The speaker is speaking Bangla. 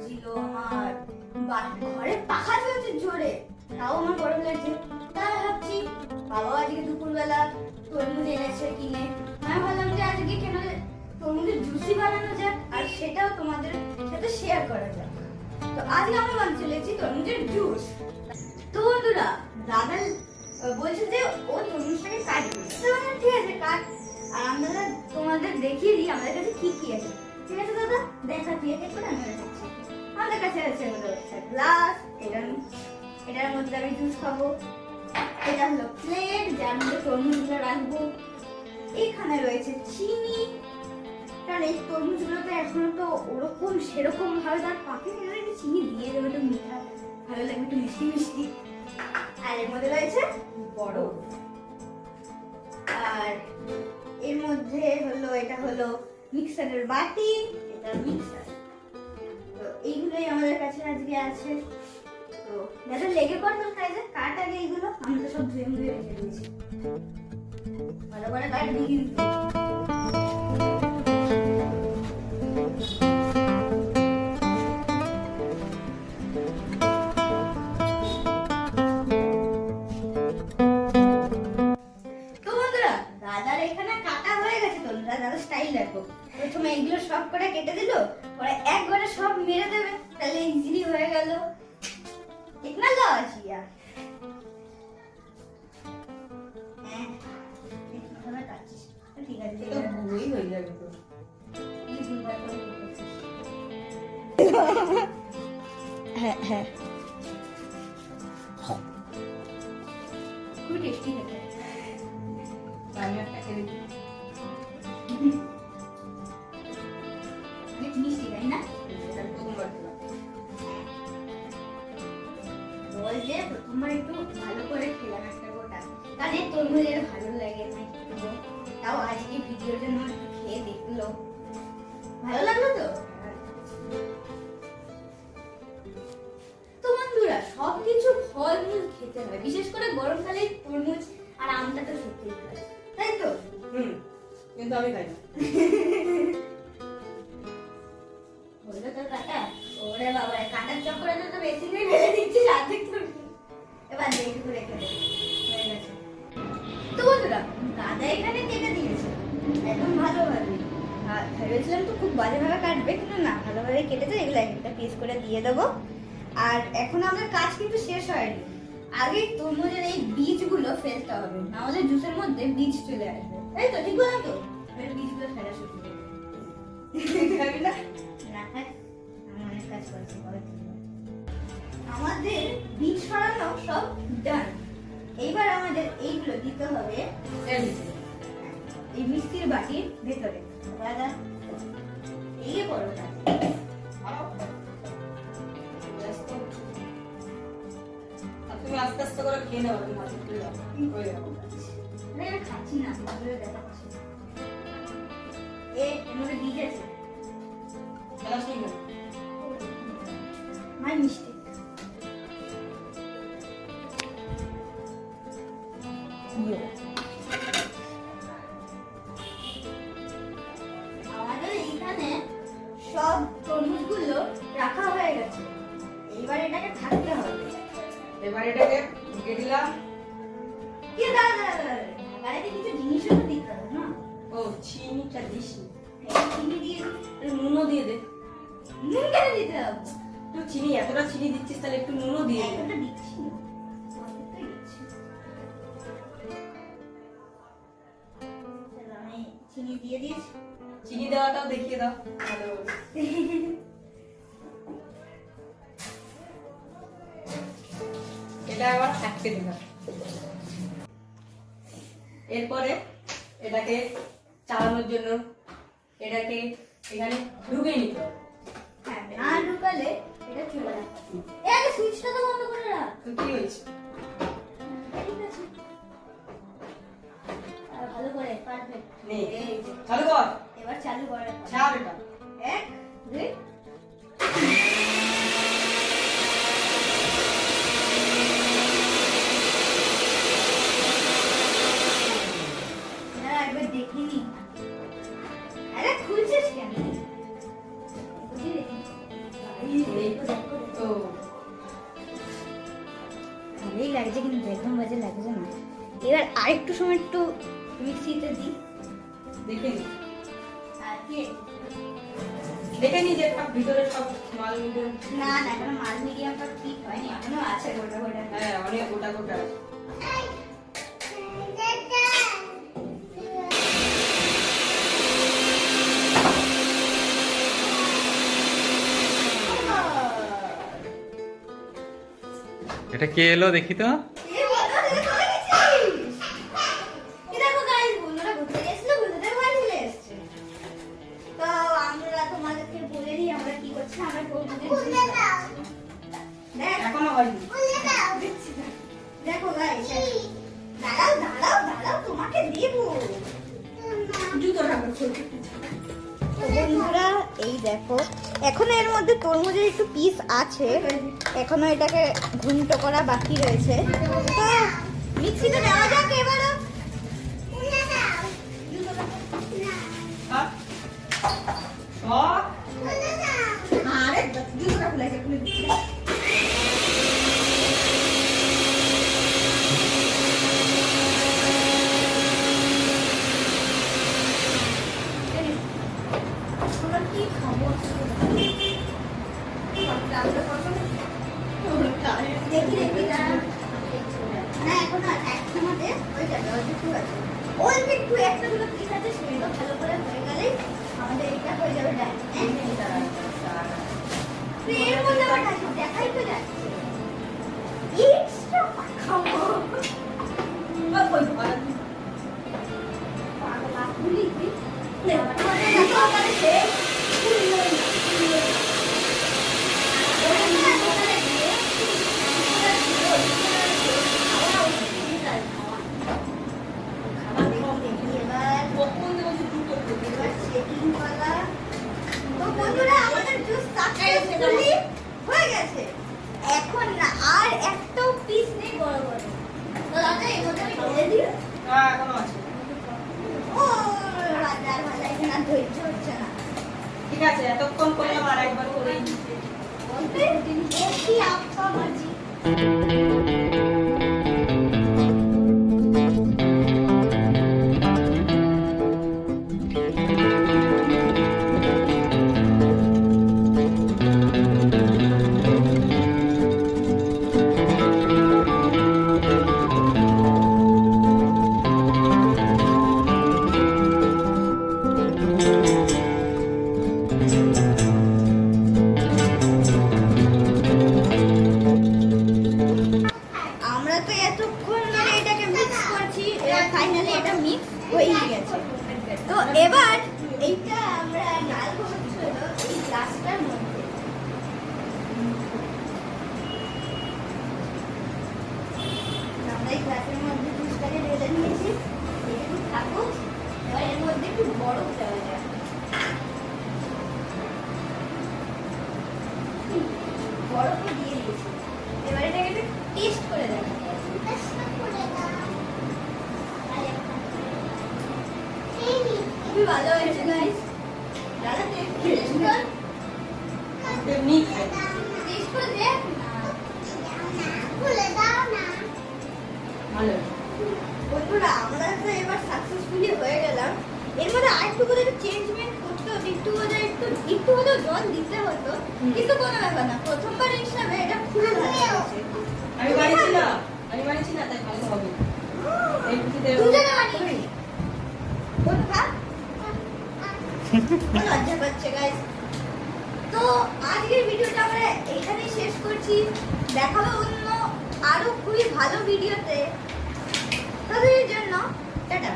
লাগছিল আমার, ঘরে পাখা চলছে জোরে, তাও আমার গরম লাগছে। তাই ভাবছি বাবা আজকে দুপুরবেলা তরমুজ এনেছে কিনে, আমি ভাবলাম যে আজকে কেন তরমুজের জুসি বানানো যাক আর সেটাও তোমাদের সাথে শেয়ার করা যাক। তো আজকে আমরা বানিয়ে চলেছি তরমুজের জুস। তো বন্ধুরা, দাদা বলছে যে ও তরমুজটাকে কাটবে, তো বললাম ঠিক আছে কাট, আর আমরা তোমাদের দেখিয়ে দিই আমাদের কাছে কি কি আছে। ঠিক আছে দাদা, দেখা দিয়ে করে আমি দেখাচ্ছি। আমাদের কাছে আছে গ্লাস, এটার মধ্যে আমি জুস খাবো। এটা হলো প্লেট যার মধ্যে তরমুজগুলো রাখবো। এখানে রয়েছে চিনি, কারণ এই তরমুজগুলোতে এখনো তো ওরকম সেরকম ভাবে তার পাকেনি, একটু চিনি দিয়ে দেবো, একটু মিঠা ভালো লাগবে, একটু মিষ্টি মিষ্টি। আর এর মধ্যে রয়েছে বরফ, আর এর মধ্যে হলো এটা হলো মিক্সারের বাটি, এটা মিক্সার। তো এইগুলোই আমাদের কাছে আজকে আছে। তো দাদা লেগে পড়তো কাজে, কাট আগে এইগুলো, আমি তো সব ধুয়ে ধুয়ে রেখে দিয়েছি, ভালো করে কাটবি কিন্তু। প্রথমে এইগুলো সব করে কেটে দিল, পরে একবারে সব মেরে দেবে, তাহলে ইজিলি হয়ে গেল। কিতনা লাজিয়া ঠিক আছে, এটা ভুলই হয়ে যাবে তো। হ্যাঁ হ্যাঁ, খুব টেস্টি খেতে। আমি একটা খেয়ে দিই, মিষ্টি তাই না? বলছে প্রথমবার একটু ভালো করে খেলাম একটা গোটা, কারণ এই তরমুজের ভালো লাগে না, তাও আজকে ভিডিওর জন্য খেয়ে দেখলো, ভালো লাগলো তো। তো বন্ধুরা, সবকিছু ফলমূল খেতে হয়, বিশেষ করে গরমকালে তরমুজ আর আমটা তো খেতেই হয়, তাই তো? কিন্তু আমি খাই না। বললো তোর কাটা, ওরে বাবা, কাটার চক্করে তো বেশি করে ফেলে দিচ্ছিস অর্ধেক তরমুজ। এবার দেখে রেখে দে, হয়ে গেছে। তো বন্ধুরা, দাদা এখানে কেটে দিয়েছে একদম ভালোভাবে, ভেবেছিলাম তো খুব বাজেভাবে কাটবে, কিন্তু না, ভালোভাবে কেটেছে। এগুলো একটা পিস করে দিয়ে দেবো। আর এখন আমাদের কাজ কিন্তু শেষ হয়নি, আগে তরমুজের এই বীজগুলো ফেলতে হবে, নাহলে জুসের মধ্যে বীজ চলে আসবে, তাই তো? ঠিক বললাম তো? বীজগুলো ফেলা শুরু করে খাবি না? না খাই, আমি অনেক কাজ করছি। আমাদের বীজ সরানো সব ডান। এইবার আমাদের এইগুলো দিতে হবে এই মিষ্টির বাটির ভেতরে। দাদা এই বড় কাজ, তুমি আস্তে আস্তে করে খেয়ে নেবো, খাচ্ছি না, দেখাচ্ছি। এর মধ্যে বীজ আছে, মাই মিষ্টি। আমাদের এইখানে সব তরমুজগুলো রাখা হয়ে গেছে, এইবার এটাকে থাকতে হবে। এবার এটাকে ঢেকে দিলাম। কি দাদা, গাড়িতে কিছু জিনিসও তো দিতে হবে না? ও, চিনিটা দিস নি? চিনি দিয়ে নুনও দিয়ে দে। নুন কেন দিতে হবে? তুই চিনি, এতটা চিনি দিচ্ছিস, তাহলে একটু নুনও দিয়ে দে। একটা দিচ্ছি না, অতটাই দিচ্ছি। আমি চিনি দিয়ে দিয়েছি। চিনি দেওয়াটাও দেখিয়ে দাও ভালোভাবে। এটা আবার থাকতে দিলাম। এরপরে এটাকে চালানোর জন্য এটাকে এখানে ঢুকিয়ে নিতে হবে। হ্যাঁ, না ঢুকালে এটা চলে যাবে। এই আগে সুইচটা তো বন্ধ করে রাখ। তো কি হয়েছে? ঠিক আছে, ভালো করে, পারফেক্ট। চালু কর, এবার চালু করে ছাড় এটা। 1 2 একবার দেখিনি। আরে খুলছিস কেন? এই তো ভালোই লাগছে কিন্তু একদম বাজে লাগছে না। এবার আরেকটু সময় একটু মিক্সিতে দিই। দেখে নি আর কি দেখে নি যে সব ভিতরে সব মাল মিলে না না এখনো মাল মিডিয়ামটা ঠিক হয়নি, এখনো আছে গোটা গোটা। হ্যাঁ অনেক গোটা গোটা এটা কে এলো দেখি তো? এ বাবা, তুই কোথায় গেছিস? এ দেখো guys, বন্ধুরা ঘুরতে গেছিল, ঘুরতে থেকে বাড়ি চলে এসছে। তো আমরা তোমাদেরকে বলে দিই আমরা কি করছি। আমরা বলতে দেখ এখনো হয়নি দিচ্ছি না। দেখো গাইস, দাঁড়াও দাঁড়াও দাঁড়াও তোমাকে দেব। জুতো ঠাকুর খুলতে তো বন্ধুরা এই দেখো, এখনো এর মধ্যে তরমুজের একটু পিস আছে, এখনো এটাকে ঘুন্ট করা বাকি রয়েছে। তো মিক্সিতে দেওয়া যাক এবারও। সব আরে জুতোটা খুলে গেছে, খুলে দিচ্ছি। আমরা কি খাবো? দেখি দেখি দাঁড়া। না এখন আর একখানা দে, হয়ে যাবে, অল্প আছে। অল্প একটু একটা দুটো পিস আছে, সেটা ভালো করে হয়ে গেলেই আমাদের এটা হয়ে যাবে ডান। তুই এর মধ্যে আবার ঢাকিস, দেখাই তো যাচ্ছে। এক্সট্রা খাবো। পাগলা গুলি তুই। কখন দেবো জুতো খুলতে এখন না আর একটা পিস নেই বড় বড়। তো দাদা এর মধ্যে আমি ঢেলে দিই। হ্যাঁ এখনো আছে ও রাজার ভালো এখানে আর ধৈর্য হচ্ছে না। ঠিক আছে এতক্ষণ করলাম আর একবার করেই বলতে কি আপকা মাঝি। আমরা তো এতক্ষণ ধরে এটাকে মিক্স করছি, ফাইনালি এটা মিক্স হয়ে গেছে। তো এবার এইটা আমরা ঢালবো হচ্ছে হলো এই গ্লাসটার মধ্যে। আমরা এই গ্লাসের মধ্যে জুসটাকে ঢেলে নিয়েছি, একটু থাকুক। এবার এর মধ্যে একটু বরফ দেওয়া যায়। বরফও দিয়ে দিয়েছি। এবার এটাকে একটু টেস্ট করে দেখা। খুবই ভালো হয়েছে গাইস। দাদা টেস্ট কর, এমনি খাই টেস্ট করে দেখ না। ভালো বন্ধুরা আমরা তো এবার সাকসেসফুলি হয়ে গেলাম। এর মধ্যে আরেকটু করে একটু চেঞ্জমেন্ট করতে হতো, একটু করে একটু হলেও জল দিতে হতো, কিন্তু কোনো ব্যাপার না। প্রথমবার হিসাবে এটা খুবই ভালো হয়েছে। আমি বানিয়েছি না তাই ভালো হবে এই পিঠিতে দুজনে বানিয়েছি। কোন খা? লজ্জা পাচ্ছে গাইস। তো আজকের ভিডিওটা আমরা এখানেই শেষ করছি। দেখা হবে অন্য আরো খুবই ভালো ভিডিওতে। ততদিনের জন্য টাটা।